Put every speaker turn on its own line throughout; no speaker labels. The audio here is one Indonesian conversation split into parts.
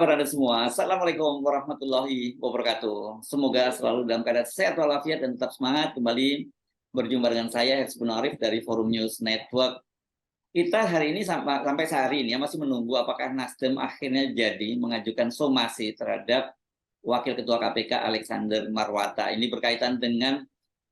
kabar Anda semua? Assalamualaikum warahmatullahi wabarakatuh. Semoga selalu dalam keadaan sehat walafiat dan tetap semangat kembali berjumpa dengan saya Hezbun Arif dari Forum News Network. Kita hari ini sampai sehari ini masih menunggu apakah Nasdem akhirnya jadi mengajukan somasi terhadap Wakil Ketua KPK Alexander Marwata. Ini berkaitan dengan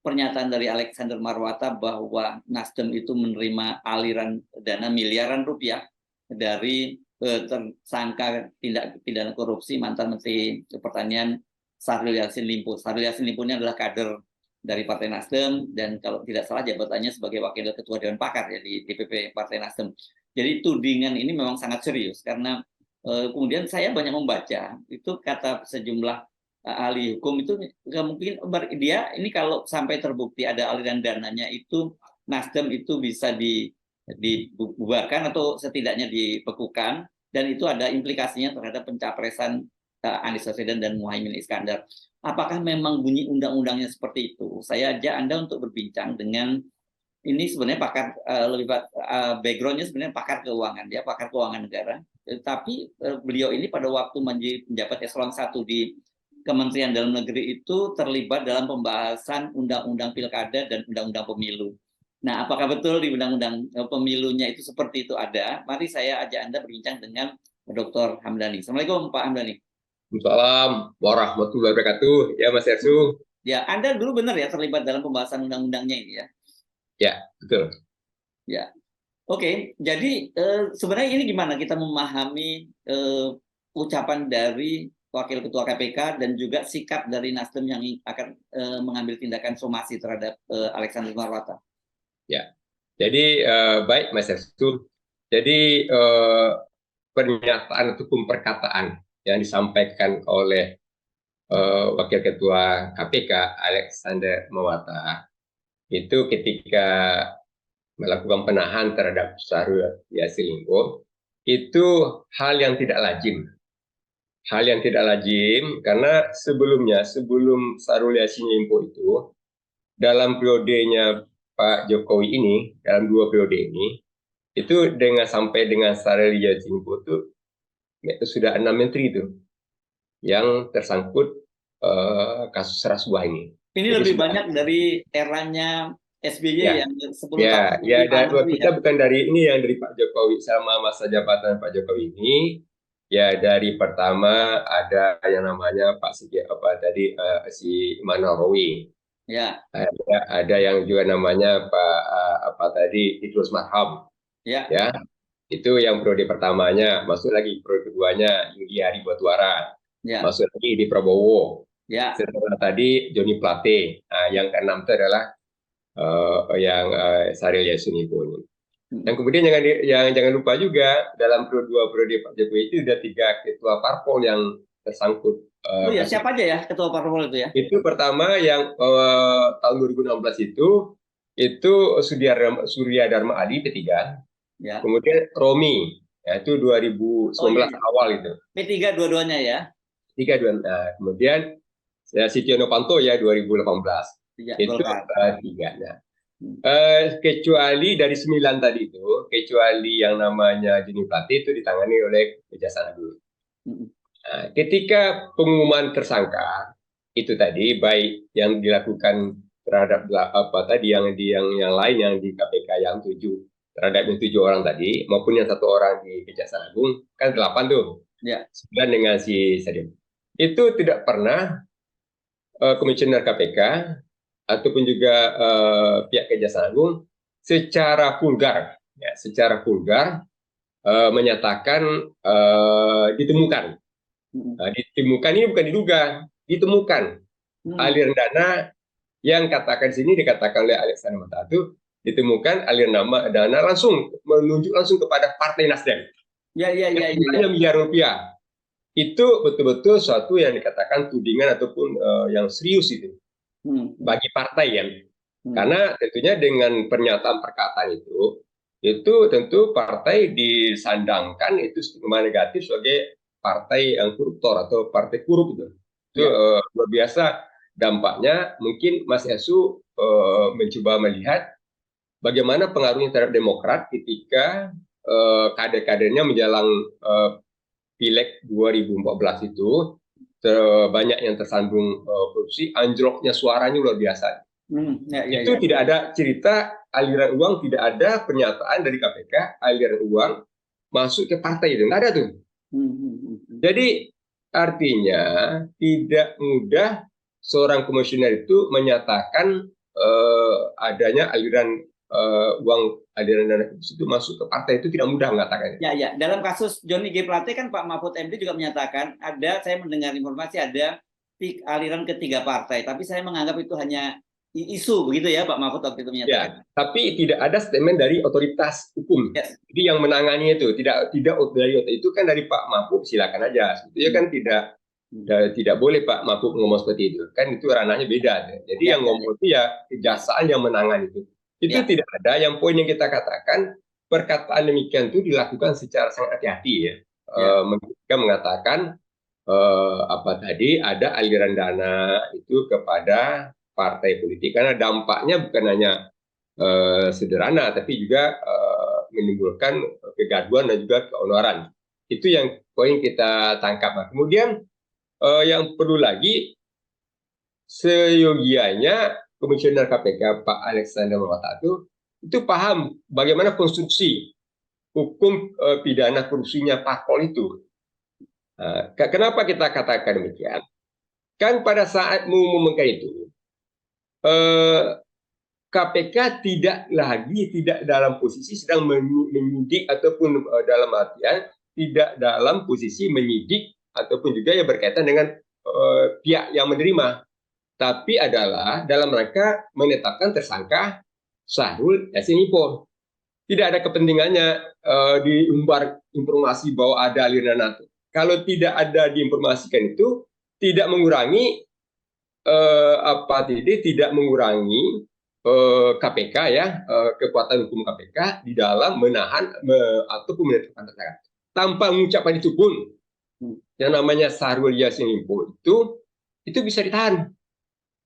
pernyataan dari Alexander Marwata bahwa Nasdem itu menerima aliran dana miliaran rupiah dari tersangka tindak pidana korupsi mantan Menteri Pertanian Syahrul Yassin Limpo. Syahrul Yassin Limpo ini adalah kader dari Partai Nasdem dan kalau tidak salah jabatannya sebagai Wakil Ketua Dewan Pakar ya di DPP Partai Nasdem. Jadi tudingan ini memang sangat serius karena kemudian saya banyak membaca itu kata sejumlah ahli hukum itu mungkin dia ini kalau sampai terbukti ada aliran dananya itu Nasdem itu bisa dibubarkan atau setidaknya dibekukan dan itu ada implikasinya terhadap pencapresan Anies Baswedan dan Muhaimin Iskandar. Apakah memang bunyi undang-undangnya seperti itu? Saya ajak Anda untuk berbincang dengan ini sebenarnya pakar backgroundnya sebenarnya pakar keuangan, dia pakar keuangan negara. Tapi beliau ini pada waktu menjabat eselon 1 di Kementerian Dalam Negeri itu terlibat dalam pembahasan undang-undang pilkada dan undang-undang pemilu. Nah, apakah betul di undang-undang pemilunya itu seperti itu ada? Mari saya ajak Anda berbincang dengan Dr. Hamdani. Assalamualaikum Pak Hamdani.
Waalaikumsalam warahmatullahi wabarakatuh. Ya Mas Ersu.
Ya, Anda dulu benar ya terlibat dalam pembahasan undang-undangnya ini ya?
Ya, betul.
Ya, oke. Jadi sebenarnya ini gimana kita memahami ucapan dari Wakil Ketua KPK dan juga sikap dari Nasdem yang akan mengambil tindakan somasi terhadap Alexander Marwata?
Ya, jadi baik Mas Ersu. Jadi pernyataan ataupun perkataan yang disampaikan oleh Wakil Ketua KPK Alexander Marwata itu ketika melakukan penahan terhadap Syahrul Yassin Limpo itu hal yang tidak lazim. Hal yang tidak lazim karena sebelum Syahrul Yassin Limpo itu dalam periodenya Pak Jokowi ini, dalam 2 periode ini, itu sampai dengan Syahrul Yassin Limpo itu sudah 6 menteri itu yang tersangkut kasus rasuah ini. Jadi
Ini lebih banyak dari eranya SBY
ya,
yang 10 tahun.
Kita bukan dari ini yang dari Pak Jokowi sama masa jabatan Pak Jokowi ini. Ya dari pertama ada yang namanya Pak si Immanuel Nahrawi.
Ya.
Ada yang juga namanya Pak Idrus Marham.
Ya.
Ya. Itu yang periode pertamanya. Masuk lagi periode keduanya Yudi Hari Batubara. Ya. Masuk lagi di Prabowo.
Ya.
Setelah tadi Joni Plate. Nah, yang keenam itu adalah Syahrul Yassin Limpo ini. Dan kemudian jangan lupa juga dalam periode Pak Jokowi itu ada 3 ketua parpol yang tersangkut.
Oh ya, siapa aja ya ketua parpol itu ya?
Itu pertama yang tahun 2016 itu Surya Dharma Ali P3. Ya. Kemudian Romi, itu 2019 awal itu.
P3 dua-duanya ya?
Nah, kemudian Setia Novanto ya 2018. Itu 3. Nah, kecuali dari 9 tadi itu, kecuali yang namanya Joni Plate itu ditangani oleh Kejaksaan Agung. Nah, ketika pengumuman tersangka itu tadi, baik yang dilakukan terhadap yang lain yang di KPK yang 7 terhadap yang 7 orang tadi, maupun yang 1 orang di Kejaksaan Agung, kan 8 tuh. Ya. 9 dengan si Sadim. Itu tidak pernah komisioner KPK ataupun juga pihak Kejaksaan Agung secara vulgar menyatakan ditemukan. Ditemukan ini bukan diduga, ditemukan aliran dana yang dikatakan oleh Alexander Marwata itu ditemukan aliran dana menunjuk langsung kepada Partai Nasdem. Miliar rupiah. Itu betul-betul suatu yang dikatakan tudingan ataupun yang serius itu. Bagi partai ya, karena tentunya dengan pernyataan perkataan itu tentu partai disandangkan itu stigma negatif sebagai partai yang koruptor atau partai korup itu luar biasa dampaknya. Mungkin Mas Esu mencoba melihat bagaimana pengaruhnya terhadap Demokrat ketika kader-kadernya menjelang Pileg 2014 itu banyak yang tersandung korupsi, anjloknya suaranya luar biasa. Itu tidak ada cerita aliran uang, tidak ada pernyataan dari KPK aliran uang masuk ke partai itu, nggak ada tuh. Jadi artinya tidak mudah seorang komisioner itu menyatakan adanya aliran uang, aliran dana itu masuk ke partai, itu tidak mudah mengatakannya.
Ya. Dalam kasus Johnny G. Plate kan Pak Mahfud MD juga menyatakan ada, saya mendengar informasi ada aliran ke 3 partai, tapi saya menganggap itu hanya isu begitu ya Pak Mahfud waktu itu menyatakan.
Ya, tapi tidak ada statement dari otoritas hukum. Yes. Jadi yang menangani itu tidak dari itu kan dari Pak Mahfud, silakan aja. Itu kan tidak boleh Pak Mahfud ngomong seperti itu. Kan itu ranahnya beda. Jadi yang ngomong itu ya kejaksaan yang menangani itu. Itu tidak ada. Yang poin yang kita katakan, perkataan demikian itu dilakukan secara sangat hati-hati ya. Mereka mengatakan apa tadi, ada aliran dana itu kepada partai politik, karena dampaknya bukan hanya sederhana, tapi juga menimbulkan kegaduhan dan juga keonoran. Itu yang poin kita tangkap. Nah, kemudian yang perlu lagi, seyogianya Komisioner KPK Pak Alexander Marwata itu paham bagaimana konstruksi hukum pidana korupsinya parpol itu. Kenapa kita katakan demikian? Kan pada saat mengumumkan itu, KPK tidak dalam posisi sedang menyidik ataupun dalam artian tidak dalam posisi menyidik ataupun juga yang berkaitan dengan pihak yang menerima, tapi adalah dalam rangka menetapkan tersangka Syahrul Yassin Limpo. Tidak ada kepentingannya diumbar informasi bahwa ada aliran dana. Kalau tidak ada diinformasikan itu tidak mengurangi tidak mengurangi KPK ya, kekuatan hukum KPK di dalam menahan ataupun menetapkan tersangka. Tanpa mengucapkan itu pun, yang namanya Syahrul Yassin Limpo itu bisa ditahan.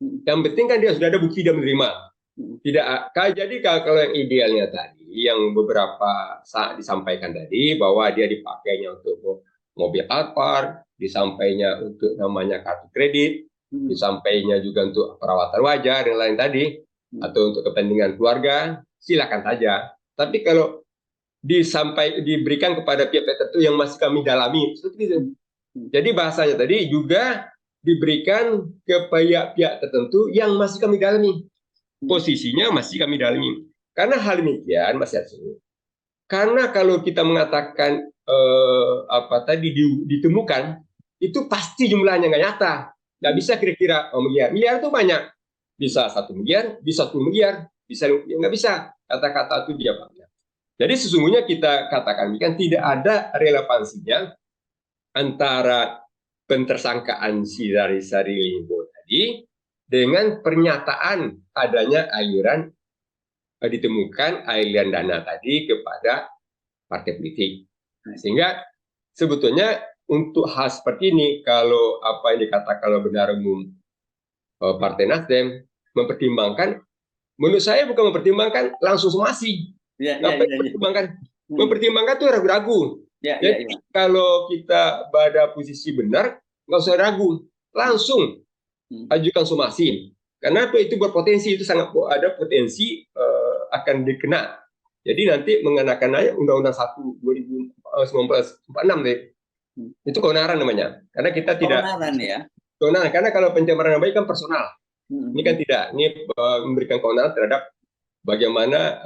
Yang penting kan dia sudah ada bukti dia menerima. Jadi kalau yang idealnya tadi, yang beberapa saat disampaikan tadi bahwa dia dipakainya untuk mobil Alphard, disampainya untuk namanya kartu kredit, disampainya juga untuk perawatan wajah dan lain tadi, atau untuk kepentingan keluarga, silakan saja. Tapi kalau diberikan kepada pihak tertentu yang masih kami dalami, seperti itu. Jadi bahasanya tadi juga diberikan ke pihak tertentu yang masih kami dalami, posisinya masih kami dalami. Karena hal demikian, Mas Yarso, karena kalau kita mengatakan ditemukan, itu pasti jumlahnya nggak nyata. Nggak bisa kira-kira miliar itu banyak, bisa 1 miliar, bisa 10 miliar, bisa nggak bisa kata-kata itu dia banyak. Jadi sesungguhnya kita katakan kan tidak ada relevansinya antara pentersangkaan si Syahrul Limpo tadi dengan pernyataan adanya aliran ditemukan aliran dana tadi kepada partai politik. Sehingga sebetulnya untuk hal seperti ini, kalau apa yang dikatakan kalau benar umum Partai Nasdem mempertimbangkan, menurut saya bukan mempertimbangkan langsung somasi. Mempertimbangkan, mempertimbangkan itu ragu-ragu. Jadi kalau kita pada posisi benar, nggak usah ragu, langsung ajukan somasi. Karena itu berpotensi, itu sangat ada potensi akan dikena. Jadi nanti mengenakan aja Undang-Undang 1 2046 deh. Itu keonaran namanya. Karena kita tidak
keonaran ya.
Keonaran, karena kalau pencemaran nama baik kan personal. Ini kan tidak. Ini memberikan keonaran terhadap bagaimana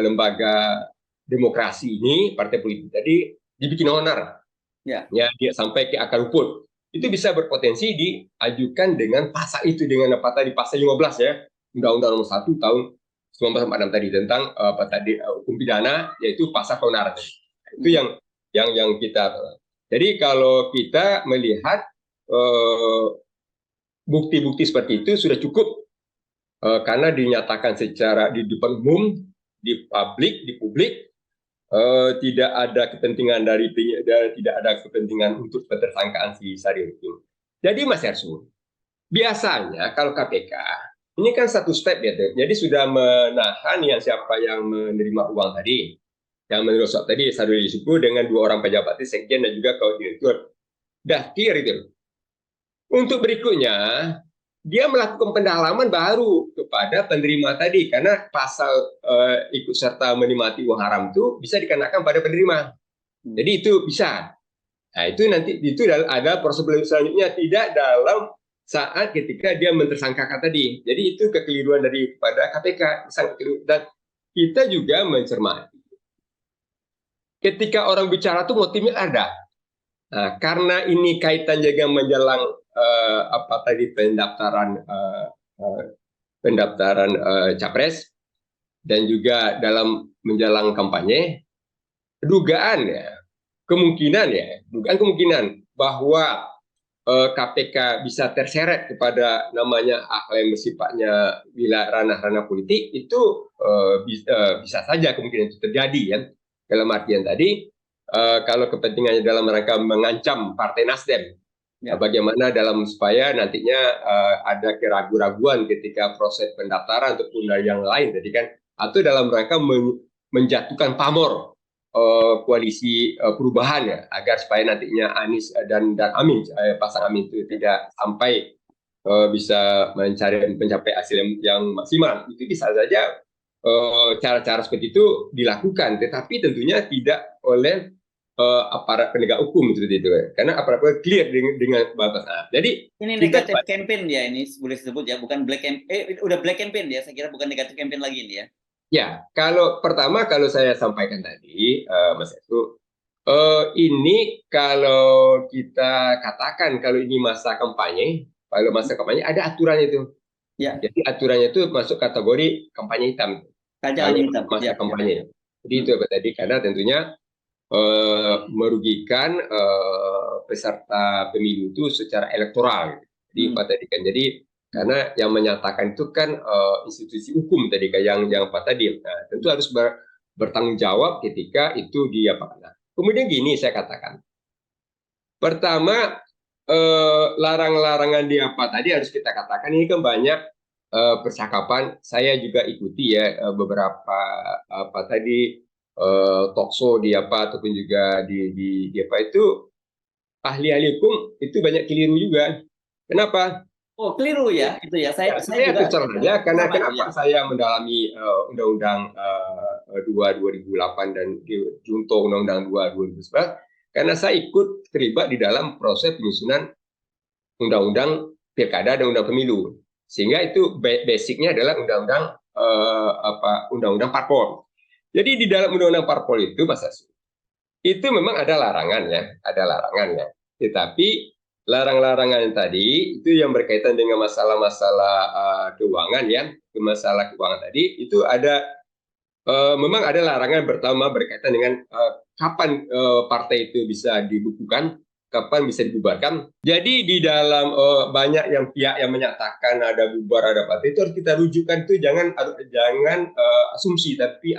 lembaga demokrasi ini, partai politik tadi dibikin onar. Ya, dia sampai ke akar rumput. Itu bisa berpotensi diajukan dengan pasal itu, dengan apa tadi pasal 15 ya. Undang-Undang Nomor 1 tahun 1946 tadi tentang hukum pidana, yaitu pasal keonaran. Itu yang kita. Jadi kalau kita melihat bukti-bukti seperti itu sudah cukup karena dinyatakan secara di depan umum, di publik tidak ada kepentingan tidak ada kepentingan untuk ketersangkaan si Syahrul itu. Jadi Mas Yarso, biasanya kalau KPK ini kan satu step ya, jadi sudah menahan siapa yang menerima uang tadi. yang menurut tadi Sarul Yusufu dengan 2 orang pejabat sekjen dan juga direktur. Dah clear itu. Untuk berikutnya, dia melakukan pendalaman baru kepada penerima tadi karena pasal ikut serta menikmati uang haram itu bisa dikenakan pada penerima. Jadi itu bisa. Nah, itu nanti itu ada proses selanjutnya tidak dalam saat ketika dia mentersangkakan tadi. Jadi itu kekeliruan daripada KPK. Dan kita juga mencermati ketika orang bicara tuh motifnya ada. Nah, karena ini kaitan juga menjelang pendaftaran capres dan juga dalam menjelang kampanye, dugaan kemungkinan bahwa KPK bisa terseret kepada namanya hal yang bersifatnya ranah-ranah politik itu bisa saja kemungkinan itu terjadi ya. Dalam artian tadi kalau kepentingannya dalam rangka mengancam Partai Nasdem, bagaimana dalam supaya nantinya ada keraguan-raguan ketika proses pendaftaran ataupun yang lain tadi kan, atau dalam rangka menjatuhkan pamor koalisi perubahan ya, agar supaya nantinya Anies dan Amin, pasang Amin itu tidak sampai bisa mencapai hasil yang maksimal. Itu bisa saja cara-cara seperti itu dilakukan, tetapi tentunya tidak oleh aparat penegak hukum seperti itu, karena aparat clear dengan batas. Jadi
ini negatif campaign ya, ini boleh disebut ya, bukan black campaign, udah black campaign ya, saya kira bukan negatif campaign lagi ini ya.
Ya, kalau saya sampaikan tadi, Mas Esu, ini kalau kita katakan kalau ini masa kampanye, ada aturan itu.
Ya.
Jadi aturannya itu masuk kategori kampanye hitam.
Kampanye hitam.
Masa kampanye. Jadi itu tadi karena tentunya merugikan peserta pemilu itu secara elektoral. Jadi tadi kan, jadi karena yang menyatakan itu kan institusi hukum tadi yang tadi. Nah, tentu harus bertanggung jawab ketika itu nah, kemudian gini saya katakan. Pertama, larangan tadi harus kita katakan ini kan banyak percakapan. Saya juga ikuti ya beberapa talkshow ataupun juga di itu ahli-ahli hukum itu banyak keliru juga. Kenapa?
Oh, keliru ya, itu ya. Saya
juga terserah aja karena kenapa saya mendalami Undang-Undang 2 2008 dan junto Undang-Undang 2 2011 karena saya ikut terlibat di dalam proses penyusunan Undang-Undang Pilkada dan Undang Pemilu, sehingga itu basicnya adalah Undang-Undang Parpol. Jadi di dalam Undang-Undang Parpol itu, Mas Asu, itu memang ada larangannya. Tetapi larang-larangan tadi itu yang berkaitan dengan masalah-masalah keuangan ya, masalah keuangan tadi itu ada memang ada larangan pertama berkaitan dengan kapan partai itu bisa dibukukan, kapan bisa dibubarkan. Jadi di dalam banyak pihak yang menyatakan ada bubar ada partai itu harus kita rujukan itu jangan asumsi, tapi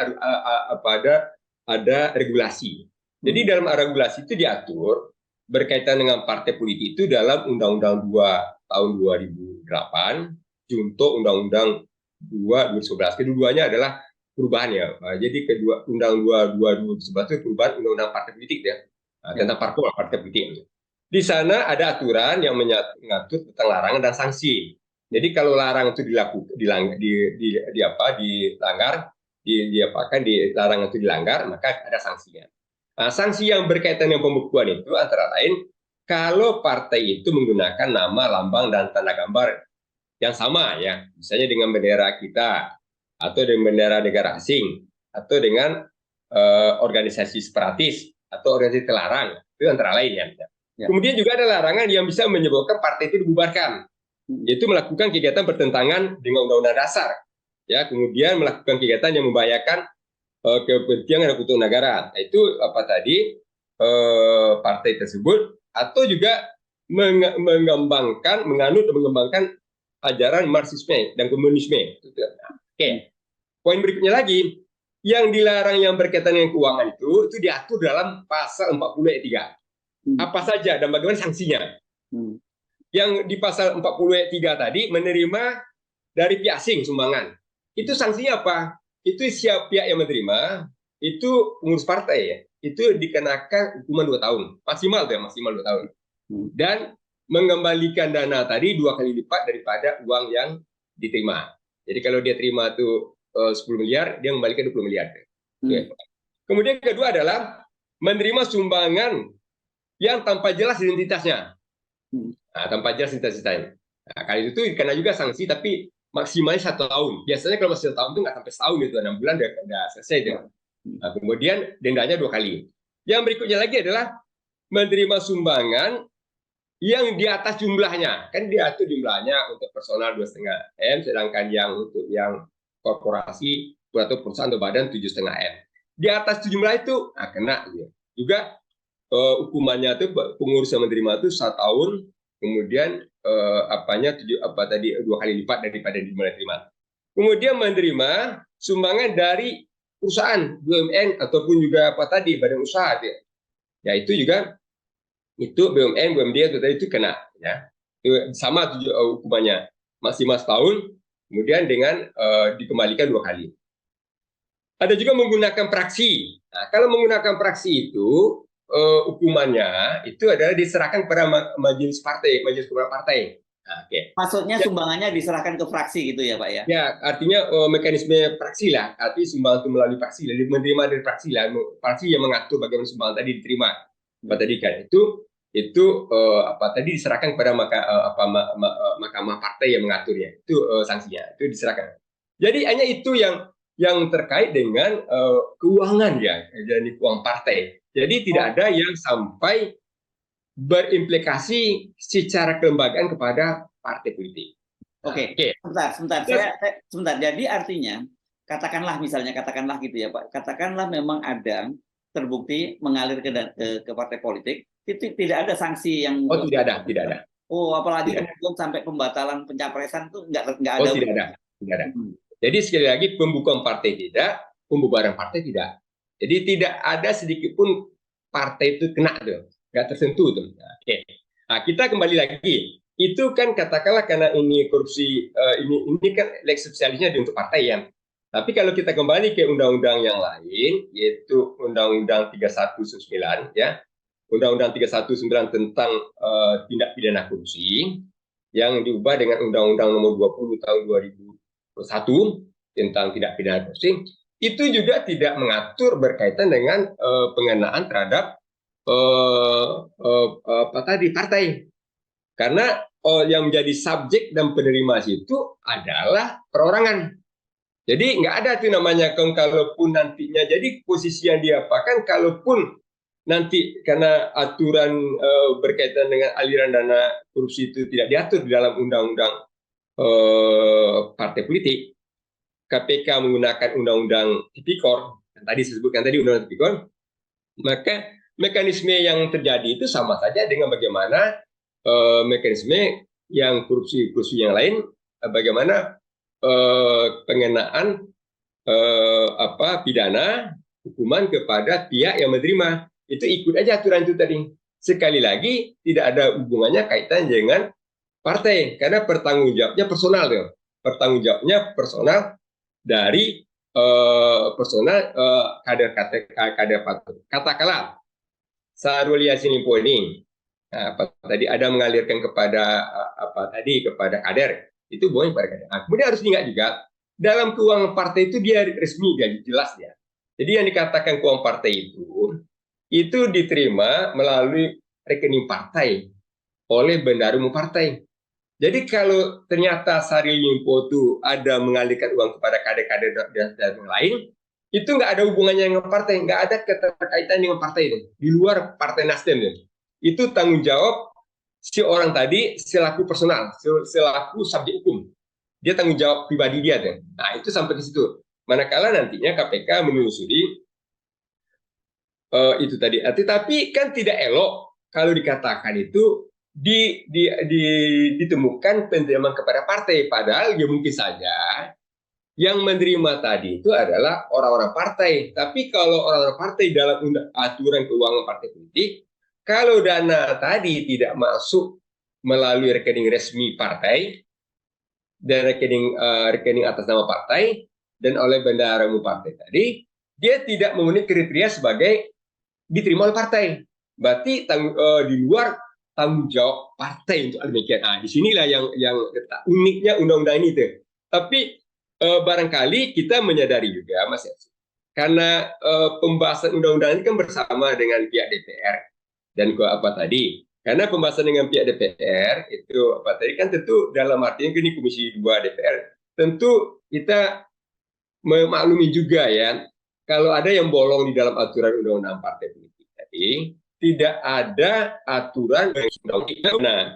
ada regulasi. Jadi dalam regulasi itu diatur berkaitan dengan partai politik itu dalam Undang-Undang 2 tahun 2008, junto Undang-Undang 2 2011. Keduanya adalah perubahan ya. Jadi kedua Undang-Undang 2 2011 itu perubahan Undang-Undang partai politik ya. Tentang partai politik. Di sana ada aturan yang mengatur tentang larangan dan sanksi. Jadi kalau larang itu larangan itu dilanggar, maka ada sanksinya. Nah, sanksi yang berkaitan dengan pembukuan itu antara lain kalau partai itu menggunakan nama, lambang, dan tanda gambar yang sama ya, misalnya dengan bendera kita, atau dengan bendera negara asing, atau dengan organisasi separatis, atau organisasi terlarang, itu antara lain ya. Kemudian juga ada larangan yang bisa menyebabkan partai itu dibubarkan, yaitu melakukan kegiatan bertentangan dengan Undang-Undang Dasar, ya, kemudian melakukan kegiatan yang membahayakan kepentingan dan keuntungan negara. Itu partai tersebut, atau juga menganut dan mengembangkan ajaran Marxisme dan komunisme. Oke. Poin berikutnya lagi, yang dilarang yang berkaitan dengan keuangan itu diatur dalam pasal 40 ayat 3. Apa saja dan bagaimana sanksinya? Yang di pasal 40 ayat 3 tadi menerima dari pihak asing sumbangan. Itu sanksinya apa? Itu siapa pihak yang menerima itu pengurus partai ya, itu dikenakan hukuman 2 tahun maksimal ya, maksimal 2 tahun. Dan mengembalikan dana tadi 2 kali lipat daripada uang yang diterima. Jadi kalau dia terima tuh 10 miliar, dia mengembalikan 20 miliar. Okay. Kemudian kedua adalah menerima sumbangan yang tanpa jelas identitasnya. Nah, tanpa jelas identitasnya. Nah, kali itu kena juga sanksi, tapi maksimalnya 1 tahun. Biasanya kalau masih 1 tahun itu nggak sampai setahun, itu 6 bulan udah selesai. Nah, kemudian dendanya 2 kali. Yang berikutnya lagi adalah menerima sumbangan yang di atas jumlahnya. Kan diatur jumlahnya untuk personal 2,5 M, sedangkan yang untuk yang korporasi atau perusahaan atau badan 7,5 M. Di atas jumlah itu kena. Juga hukumannya itu pengurus yang menerima itu 1 tahun, kemudian 2 kali lipat daripada jumlah terima. Kemudian menerima sumbangan dari perusahaan BUMN ataupun juga badan usaha ya itu juga itu BUMN BUMD itu kena ya, itu sama hukumannya maksimal 1 tahun, kemudian dengan dikembalikan 2 kali. Ada juga menggunakan praksi. Nah, kalau menggunakan praksi itu hukumannya itu adalah diserahkan kepada majelis kepala partai. Nah,
Maksudnya sumbangannya diserahkan ke fraksi gitu ya Pak ya?
Ya, artinya mekanisme praksi lah, artinya sumbangan itu melalui praksi, jadi menerima dari praksi lah, praksi yang mengatur bagaimana sumbangan tadi diterima. Tadi kan itu tadi diserahkan kepada mahkamah partai yang mengaturnya, itu sanksinya, itu diserahkan. Jadi hanya itu yang terkait dengan keuangan ya, jadi keuangan partai. Jadi tidak ada yang sampai berimplikasi secara kelembagaan kepada partai politik.
Oke. Sebentar. Sebentar. Jadi artinya, katakanlah gitu ya Pak. Katakanlah memang ada terbukti mengalir ke partai politik, itu tidak ada sanksi yang.
Oh, tidak ada.
Oh, apalagi kemudian sampai pembatalan pencapresan itu nggak ada.
Oh, tidak ada. Jadi sekali lagi pembukaan partai tidak, pembubaran partai tidak. Jadi tidak ada sedikit pun partai itu kena tuh, nggak tersentuh tuh. Nah, kita kembali lagi. Itu kan katakanlah karena ini korupsi, ini kan lex spesialisnya untuk partai ya. Tapi kalau kita kembali ke undang-undang yang lain, yaitu Undang-Undang 31/19 ya, Undang-Undang 31/19 tentang tindak pidana korupsi yang diubah dengan Undang-Undang Nomor 20 tahun 2001 tentang tindak pidana korupsi, itu juga tidak mengatur berkaitan dengan pengenaan terhadap partai. Karena yang menjadi subjek dan penerima itu adalah perorangan. Jadi nggak ada tuh namanya kalaupun nantinya jadi posisi yang diapakan, kalaupun nanti karena aturan berkaitan dengan aliran dana korupsi itu tidak diatur di dalam undang-undang partai politik, KPK menggunakan undang-undang tipikor, yang tadi disebutkan tadi undang-undang tipikor, maka mekanisme yang terjadi itu sama saja dengan bagaimana mekanisme yang korupsi yang lain, bagaimana pengenaan pidana hukuman kepada pihak yang menerima, itu ikut aja aturan itu tadi. Sekali lagi tidak ada hubungannya kaitan dengan partai, karena pertanggungjawabnya personal tuh. Pertanggungjawabnya personal dari personal kader partai. Katakanlah Syahrul Yassin Limpo ini tadi ada mengalirkan kepada kepada kader, itu boleh kepada kader. Nah, kemudian harus diingat juga dalam keuangan partai itu dia resmi, dia jelas ya. Jadi yang dikatakan keuangan partai itu diterima melalui rekening partai oleh bendahara umum partai. Jadi kalau ternyata Syahrul Limpo itu ada mengalirkan uang kepada kader-kader dan yang lain, itu nggak ada hubungannya dengan partai, nggak ada keterkaitan dengan partai itu, di luar partai Nasdem itu. Itu tanggung jawab si orang tadi selaku personal, selaku subjek hukum. Dia tanggung jawab pribadi dia tuh. Nah, itu sampai ke situ. Manakala nantinya KPK menelusuri itu tadi. Tetapi kan tidak elok kalau dikatakan itu ditemukan penerimaan kepada partai, padahal ya mungkin saja yang menerima tadi itu adalah orang-orang partai. Tapi kalau orang-orang partai dalam aturan keuangan partai politik, kalau dana tadi tidak masuk melalui rekening resmi partai dan rekening atas nama partai dan oleh bendahara umum partai tadi, dia tidak memenuhi kriteria sebagai diterima oleh partai. Berarti di luar tanggung jawab partai untuk demikian. Disinilah yang uniknya undang-undang ini tuh. Tapi barangkali kita menyadari juga, Mas Yatsu, karena pembahasan undang-undang ini kan bersama dengan pihak DPR dan apa tadi. Karena pembahasan dengan pihak DPR itu apa tadi kan tentu dalam artinya ini Komisi 2 DPR, tentu kita memaklumi juga ya kalau ada yang bolong di dalam aturan undang-undang partai politik tadi, tidak ada aturan yang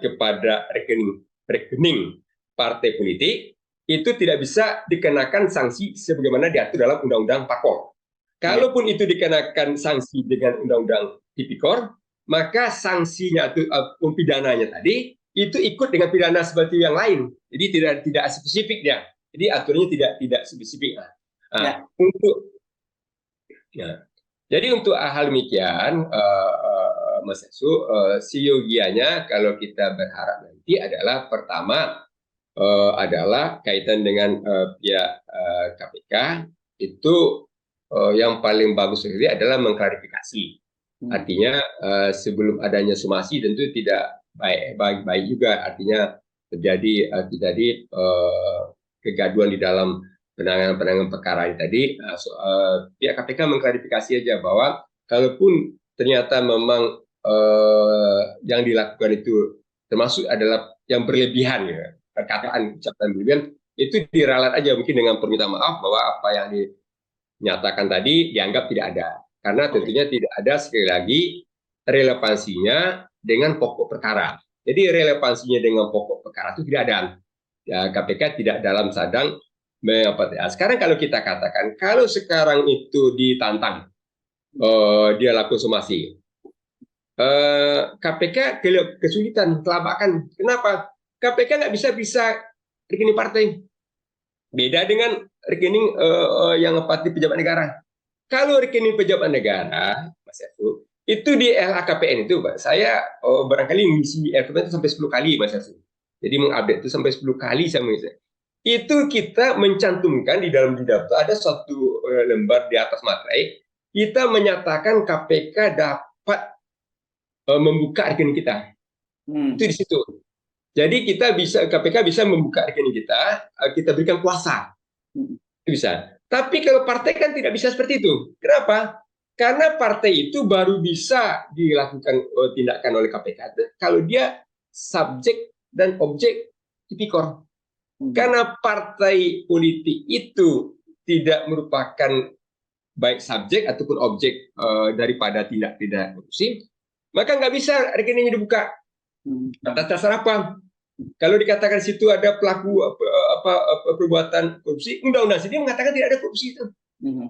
kepada rekening partai politik itu tidak bisa dikenakan sanksi sebagaimana diatur dalam undang-undang parpol. Kalaupun itu dikenakan sanksi dengan undang-undang tipikor, maka sanksinya atau pidananya tadi itu ikut dengan pidana seperti yang lain. Jadi tidak spesifik dia. Jadi aturannya tidak spesifik. Jadi untuk hal demikian, Mas Yatsu, siogianya kalau kita berharap nanti adalah pertama adalah kaitan dengan pihak KPK itu yang paling bagus sekali adalah mengklarifikasi. Artinya sebelum adanya somasi tentu tidak baik juga, artinya terjadi kegaduhan di dalam penanganan perkara ini tadi. Pihak KPK mengklarifikasi aja bahwa kalaupun ternyata memang yang dilakukan itu termasuk adalah yang berlebihan, ya, perkataan ucapan berlebihan, itu diralat aja mungkin dengan permintaan maaf bahwa apa yang dinyatakan tadi dianggap tidak ada. Karena tentunya tidak ada, sekali lagi, relevansinya dengan pokok perkara. Jadi relevansinya dengan pokok perkara itu tidak ada. Ya, KPK tidak dalam sadang. Sekarang kalau kita katakan, kalau sekarang itu ditantang, dia lakukan somasi, KPK kesulitan, kelabakan. Kenapa? KPK nggak bisa rekening partai. Beda dengan rekening yang pasti pejabat negara. Kalau rekening pejabat negara, Mas Yatsu, itu di LHKPN itu, Pak, saya barangkali mengisi LHKPN itu sampai 10 kali, Mas Yatsu. Jadi mengupdate itu sampai 10 kali sama saya. Itu kita mencantumkan di dalam didaftar, ada satu lembar di atas materai, kita menyatakan KPK dapat membuka rekening kita. Itu di situ. Jadi KPK bisa membuka rekening kita berikan kuasa. Itu bisa. Tapi kalau partai kan tidak bisa seperti itu. Kenapa? Karena partai itu baru bisa dilakukan tindakan oleh KPK kalau dia subjek dan objek tipikor. Karena partai politik itu tidak merupakan baik subjek ataupun objek daripada tindak pidana korupsi, maka nggak bisa rekeningnya dibuka. Atas dasar apa? Kalau dikatakan situ ada pelaku perbuatan korupsi, undang-undang sendiri mengatakan tidak ada korupsi itu.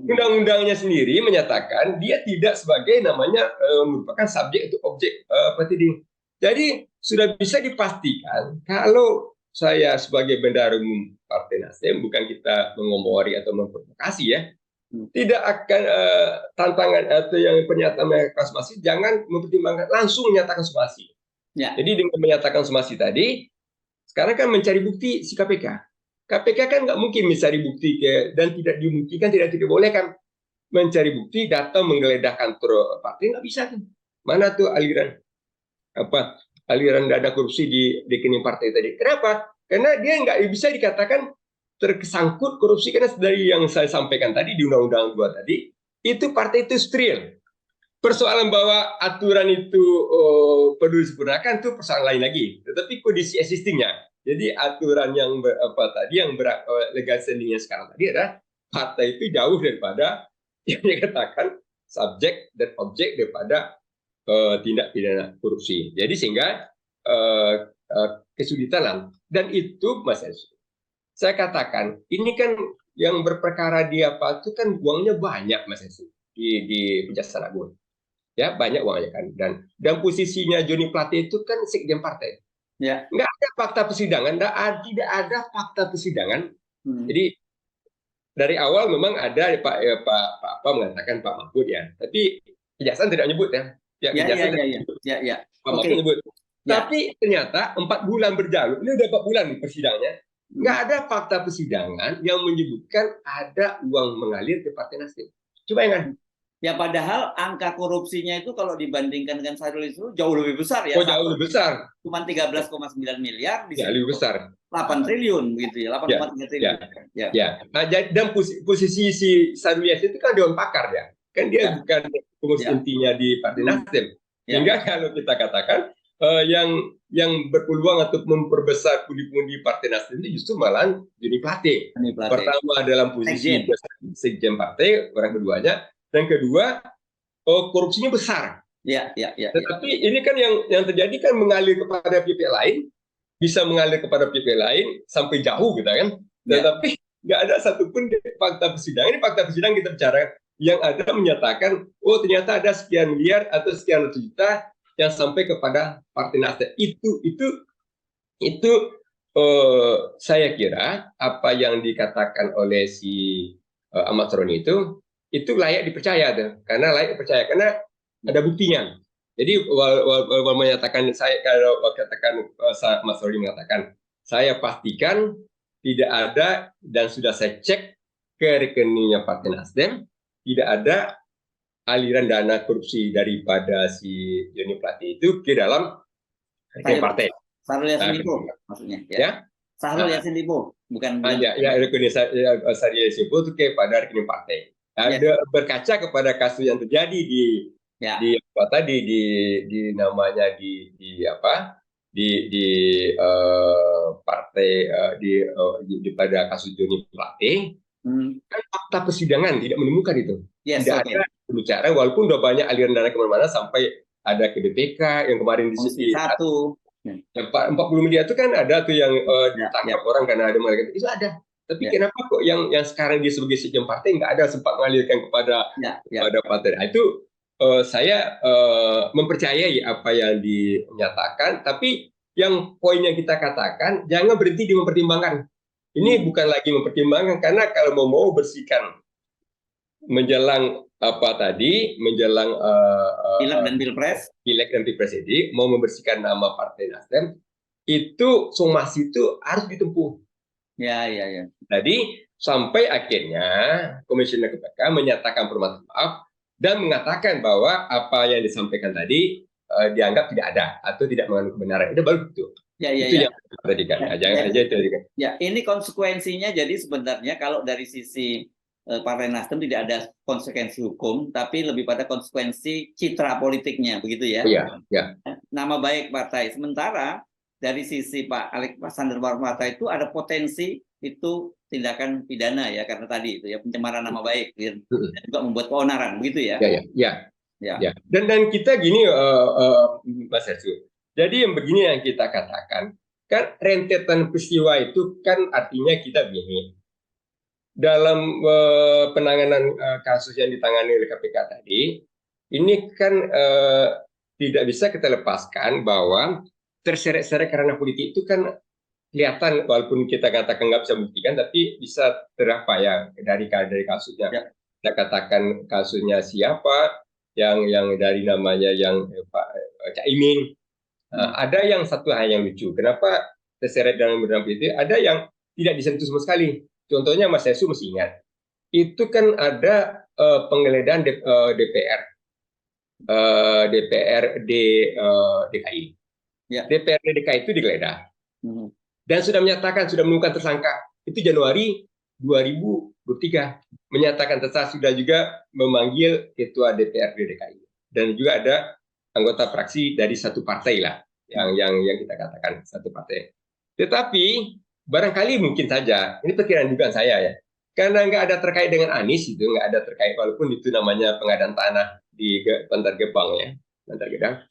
Undang-undangnya sendiri menyatakan dia tidak sebagai namanya merupakan subjek atau objek petiding. Jadi sudah bisa dipastikan kalau saya sebagai bendahara umum Partai Nasdem, bukan kita mengompori atau memprovokasi ya, tidak akan tantangan atau yang pernyataan mereka somasi, jangan mempertimbangkan langsung menyatakan somasi. Ya. Jadi dengan menyatakan somasi tadi, sekarang kan mencari bukti si KPK. KPK kan nggak mungkin mencari bukti dan tidak dimungkinkan, tidak dibolehkan mencari bukti, datang menggeledah kantor partai, nggak bisa kan? Mana tuh aliran dana korupsi di rekening partai tadi? Kenapa? Karena dia nggak bisa dikatakan tersangkut korupsi, karena dari yang saya sampaikan tadi di Undang-Undang 2 tadi, itu partai itu steril. Persoalan bahwa aturan itu perlu disempurnakan itu persoalan lain lagi. Tetapi kondisi existingnya, jadi aturan yang legal standingnya sekarang tadi adalah partai itu jauh daripada yang dikatakan subjek dan objek daripada tindak pidana korupsi. Jadi sehingga kesulitan. Dan itu, Mas Yatsu, saya katakan ini kan yang berperkara di apa itu kan uangnya banyak, Mas Yatsu, di Kejaksaan Agung. Ya, banyak uangnya kan, dan posisinya Joni Plate itu kan sekjen partai. Ya. Nggak ada fakta persidangan, tidak ada fakta persidangan. Jadi dari awal memang ada Pak mengatakan Pak Mahfud ya, tapi kejaksaan tidak menyebut ya. Pak Mahfud menyebut. Tapi ternyata 4 bulan berjalan, ini udah 4 bulan nih persidangannya, nggak ada fakta persidangan yang menyebutkan ada uang mengalir ke Partai Nasdem. bayangkan.
Ya padahal angka korupsinya itu kalau dibandingkan dengan Syahrul itu jauh lebih besar ya.
Oh, jauh lebih besar.
Cuma 13,9 miliar, di
Ya,
sini
lebih besar.
8 triliun gitu ya,
Ya,
8,3
ya,
triliun. Ya.
ya. Nah, dan posisi si Syahrul Yassin itu kan dewan pakar ya. Kan dia
Ya.
bukan pengurus
Ya.
intinya di Partai Nasdem.
Ya.
Sehingga kalau kita katakan yang berpeluang untuk memperbesar pundi-pundi Partai Nasdem itu justru malah Joni Plate. Pertama dalam posisi sekjen partai, orang keduanya, dan kedua korupsinya besar.
Ya.
Tetapi ini kan yang terjadi kan mengalir kepada pihak lain, bisa mengalir kepada pihak lain sampai jauh gitu kan. Tetapi nggak ada satupun fakta persidangan. Ini fakta persidangan kita bicara yang ada menyatakan, oh ternyata ada sekian miliar atau sekian juta yang sampai kepada Partai Nasdem. Itu saya kira apa yang dikatakan oleh si Ahmad Saroni itu layak dipercaya tuh. Karena layak dipercaya karena ada buktinya. Jadi walaupun menyatakan saya kalau katakan Mas Saroni mengatakan saya pastikan tidak ada dan sudah saya cek ke rekeningnya Partai Nasdem tidak ada aliran dana korupsi daripada si Joni Plate itu ke dalam rekening partai.
Syahrul Yassin Limpo maksudnya.
Ya.
Syahrul Yassin Limpo bukan.
Ya rekening Syahrul Yassin Limpo itu kepada rekening partai. Ada berkaca kepada kasus yang terjadi di apa tadi di namanya di partai pada kasus Joni Plate kan fakta persidangan tidak menemukan itu. Tidak ada bicara walaupun udah banyak aliran dana kemana-mana sampai ada ke BPK yang kemarin di
Komisi 1
40 miliar itu kan ada tuh yang ditangkap orang karena ada malaikat itu ada. Tapi kenapa kok yang sekarang dia sebagai sekjen partai nggak ada sempat mengalirkan kepada partai? Nah, itu saya mempercayai apa yang dinyatakan, tapi yang poin yang kita katakan jangan berhenti di mempertimbangkan. Ini bukan lagi mempertimbangkan karena kalau mau bersihkan menjelang menjelang Pileg dan Pilpres ini mau membersihkan nama Partai Nasdem itu somasi itu harus ditempuh.
Ya.
Jadi sampai akhirnya Komisioner KPK menyatakan permohonan maaf dan mengatakan bahwa apa yang disampaikan tadi dianggap tidak ada atau tidak mengandung kebenaran. Itu baru betul. Itu yang tadi kan. Jangan aja itu tadi kan.
Ya, ini konsekuensinya jadi sebenarnya kalau dari sisi Partai Nasdem tidak ada konsekuensi hukum, tapi lebih pada konsekuensi citra politiknya, begitu ya?
Iya.
Nama baik partai. Sementara dari sisi Pak Alexander Marwata itu ada potensi itu tindakan pidana ya, karena tadi itu ya pencemaran nama baik, dan juga membuat keonaran, begitu ya?
Ya. Dan kita gini, Mas Hersu. Jadi yang begini yang kita katakan, kan rentetan peristiwa itu kan artinya kita begini. Dalam penanganan kasus yang ditangani oleh KPK tadi, ini kan tidak bisa kita lepaskan bahwa terseret-seret karena politik itu kan kelihatan walaupun kita katakan nggak bisa buktikan, tapi bisa terapa dari kasusnya. Kita katakan kasusnya siapa, yang dari namanya yang Pak Caimin. Ada yang satu hal yang lucu, kenapa terseret dalam beberapa itu, ada yang tidak disentuh sama sekali. Contohnya Mas Yesu mesti ingat, itu kan ada penggeledahan DPRD DKI. DPRD DKI itu digeledah dan sudah menyatakan sudah menemukan tersangka. Itu Januari 2023 menyatakan tersangka, sudah juga memanggil ketua DPRD DKI dan juga ada anggota fraksi dari satu partai lah yang kita katakan satu partai. Tetapi barangkali mungkin saja ini perkiraan juga saya ya, karena nggak ada terkait dengan Anies, itu nggak ada terkait walaupun itu namanya pengadaan tanah di Bantar Gebang ya, Bantar Gebang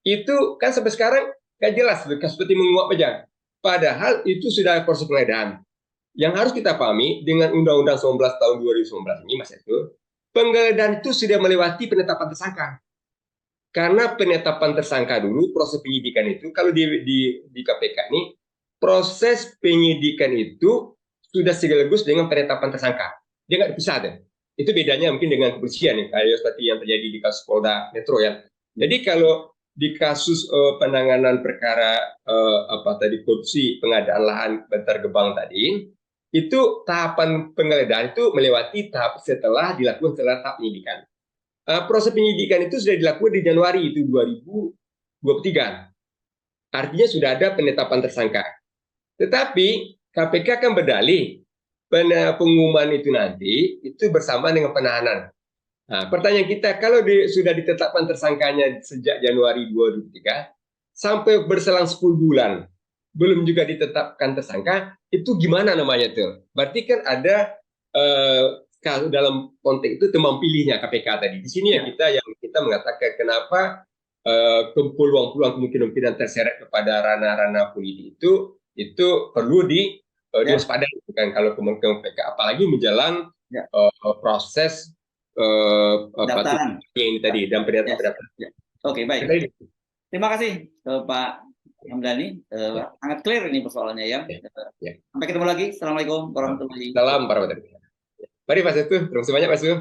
itu kan sampai sekarang nggak jelas seperti menguap aja. Padahal itu sudah proses penggeledahan. Yang harus kita pahami dengan Undang-Undang 19 tahun 2019 ini, Mas Edo, penggeledahan itu sudah melewati penetapan tersangka. Karena penetapan tersangka dulu, proses penyidikan itu, kalau di KPK ini, proses penyidikan itu sudah sekaligus dengan penetapan tersangka. Dia nggak dipisah deh. Itu bedanya mungkin dengan kepolisian, kayak seperti yang terjadi di kasus Polda Metro ya. Jadi kalau di kasus penanganan perkara korupsi pengadaan lahan Bantar Gebang tadi, itu tahapan penggeledahan itu melewati tahap setelah dilakukan setelah tahap penyidikan. Proses penyidikan itu sudah dilakukan di Januari itu 2023. Artinya sudah ada penetapan tersangka. Tetapi KPK akan berdalih pengumuman itu nanti itu bersamaan dengan penahanan. Nah, pertanyaan kita, kalau sudah ditetapkan tersangkanya sejak Januari 2023 sampai berselang 10 bulan belum juga ditetapkan tersangka, itu gimana namanya tuh? Berarti kan ada kalau dalam konteks itu tembang pilihnya KPK tadi. Di sini yang kita mengatakan kenapa peluang-peluang kemungkinan terseret kepada ranah-ranah politik itu perlu diwaspadai kan kalau kemungkinan KPK, apalagi menjelang proses
pendaftaran
ini tadi dan pendaftaran.
Oke, baik. Terima kasih Pak Hamdani, sangat clear ini persoalannya ya. Sampai ketemu lagi. Assalamualaikum warahmatullahi wabarakatuh.
Salam warahmatullahi wabarakatuh. Mari Pak Setu, terima kasih banyak Pak Setu.